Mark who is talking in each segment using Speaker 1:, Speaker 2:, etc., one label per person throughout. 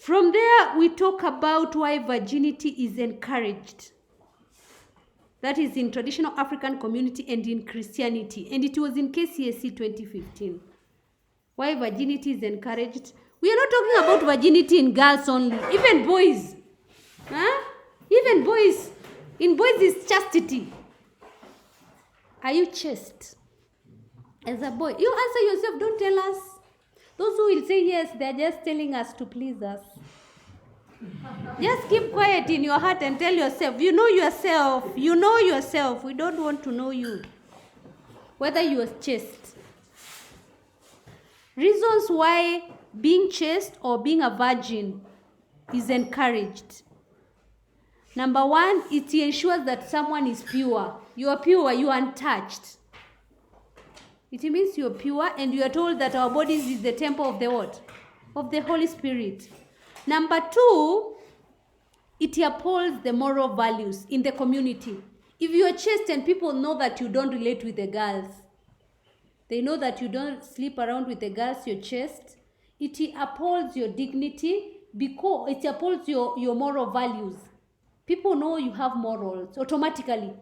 Speaker 1: From there, we talk about why virginity is encouraged. That is in traditional African community and in Christianity. And it was in K.C.S.E 2015. Why virginity is encouraged. We are not talking about virginity in girls only. Even boys. Huh? Even boys. In boys is chastity. Are you chaste? As a boy. You answer yourself. Don't tell us. Those who will say yes, they are just telling us to please us. Just keep quiet in your heart and tell yourself. You know yourself. You know yourself. We don't want to know you. Whether you are chaste. Reasons why being chaste or being a virgin is encouraged. Number one, it ensures that someone is pure. You are pure, you are untouched. It means you are pure, and you are told that our bodies is the temple of the what? Of the Holy Spirit. Number two, it upholds the moral values in the community. If you are chaste and people know that you don't relate with the girls, they know that you don't sleep around with the girls, you're chaste, it upholds your dignity because it upholds your moral values. People know you have morals automatically,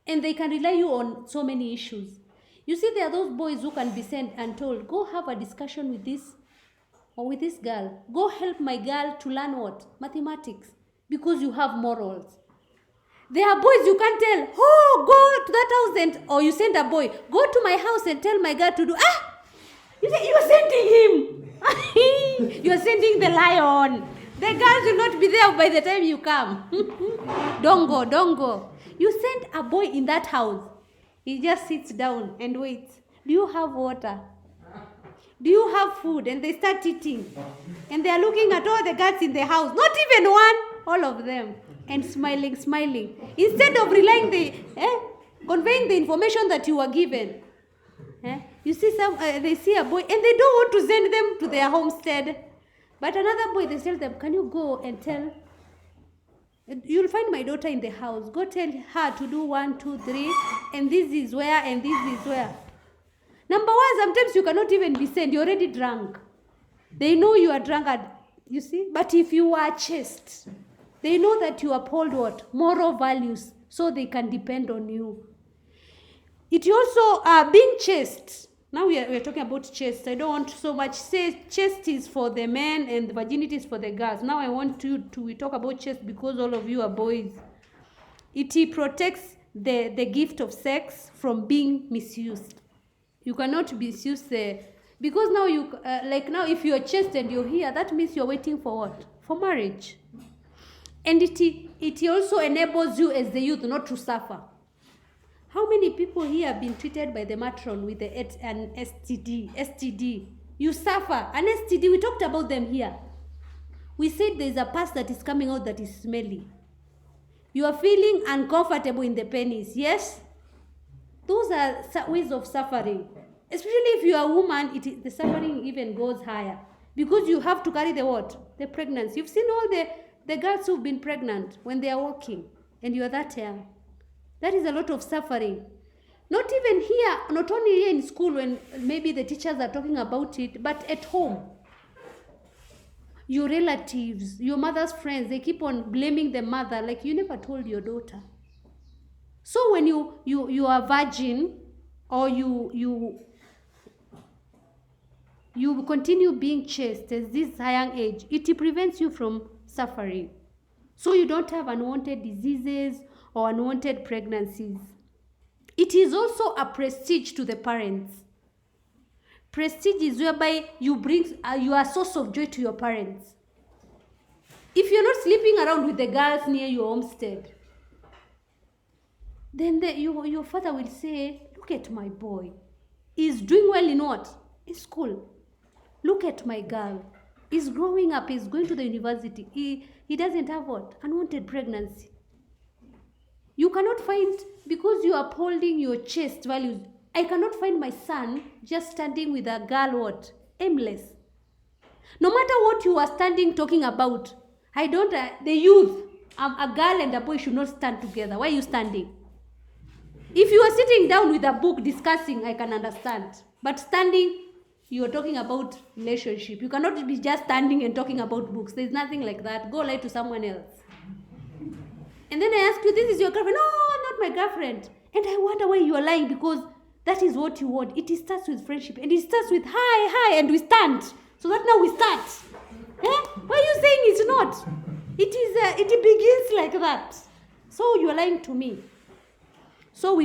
Speaker 1: and they can rely you on so many issues. You see, there are those boys who can be sent and told, go have a discussion with this or with this girl. Go help my girl to learn what? Mathematics. Because you have morals. There are boys you can't tell, oh, go to that house and, or you send a boy, go to my house and tell my girl to do, you are sending him. You are sending the lion. The girls will not be there by the time you come. Don't go. You send a boy in that house. He just sits down and waits. Do you have water? Do you have food? And they start eating. And they are looking at all the girls in the house. Not even one. All of them. And smiling. Instead of conveying the information that you were given. You see they see a boy and they don't want to send them to their homestead. But another boy, they tell them, can you go and tell? You'll find my daughter in the house. Go tell her to do 1, 2, 3. And this is where, and this is where. Number one, sometimes you cannot even be sent. You're already drunk. They know you are drunk, you see. But if you are chaste, they know that you uphold what? Moral values. So they can depend on you. It also, being chaste. Now we are talking about chaste. I don't want so much say chaste is for the men and virginity is for the girls. Now I want we talk about chaste because all of you are boys. It protects the gift of sex from being misused. You cannot misuse because now now if you are chaste and you're here, that means you're waiting for what? For marriage. And it also enables you as the youth not to suffer. How many people here have been treated by the matron with an STD? You suffer. An STD, we talked about them here. We said there's a pus that is coming out that is smelly. You are feeling uncomfortable in the penis, yes? Those are ways of suffering. Especially if you are a woman, the suffering even goes higher. Because you have to carry the what? The pregnancy. You've seen all the girls who've been pregnant when they are walking and you are that young. That is a lot of suffering. Not even here, not only here in school when maybe the teachers are talking about it, but at home. Your relatives, your mother's friends, they keep on blaming the mother like you never told your daughter. So when you are virgin or you continue being chaste at this young age, it prevents you from suffering. So you don't have unwanted diseases or unwanted pregnancies. It is also a prestige to the parents. Prestige is whereby you are a source of joy to your parents. If you're not sleeping around with the girls near your homestead, then your father will say, look at my boy. He's doing well in what? In school. Look at my girl. He's growing up. He's going to the university. He doesn't have what? Unwanted pregnancy. You cannot find, because you are upholding your chaste values, I cannot find my son just standing with a girl what? Aimless. No matter what you are standing talking about, the youth, a girl and a boy should not stand together. Why are you standing? If you are sitting down with a book discussing, I can understand. But standing, you're talking about relationship. You cannot be just standing and talking about books. There's nothing like that. Go lie to someone else. And then I ask you, this is your girlfriend? No, not my girlfriend. And I wonder why you are lying, because that is what you want. It starts with friendship, and it starts with hi, and we stand. So that now we start. Why are you saying it's not? It begins like that. So you are lying to me. So we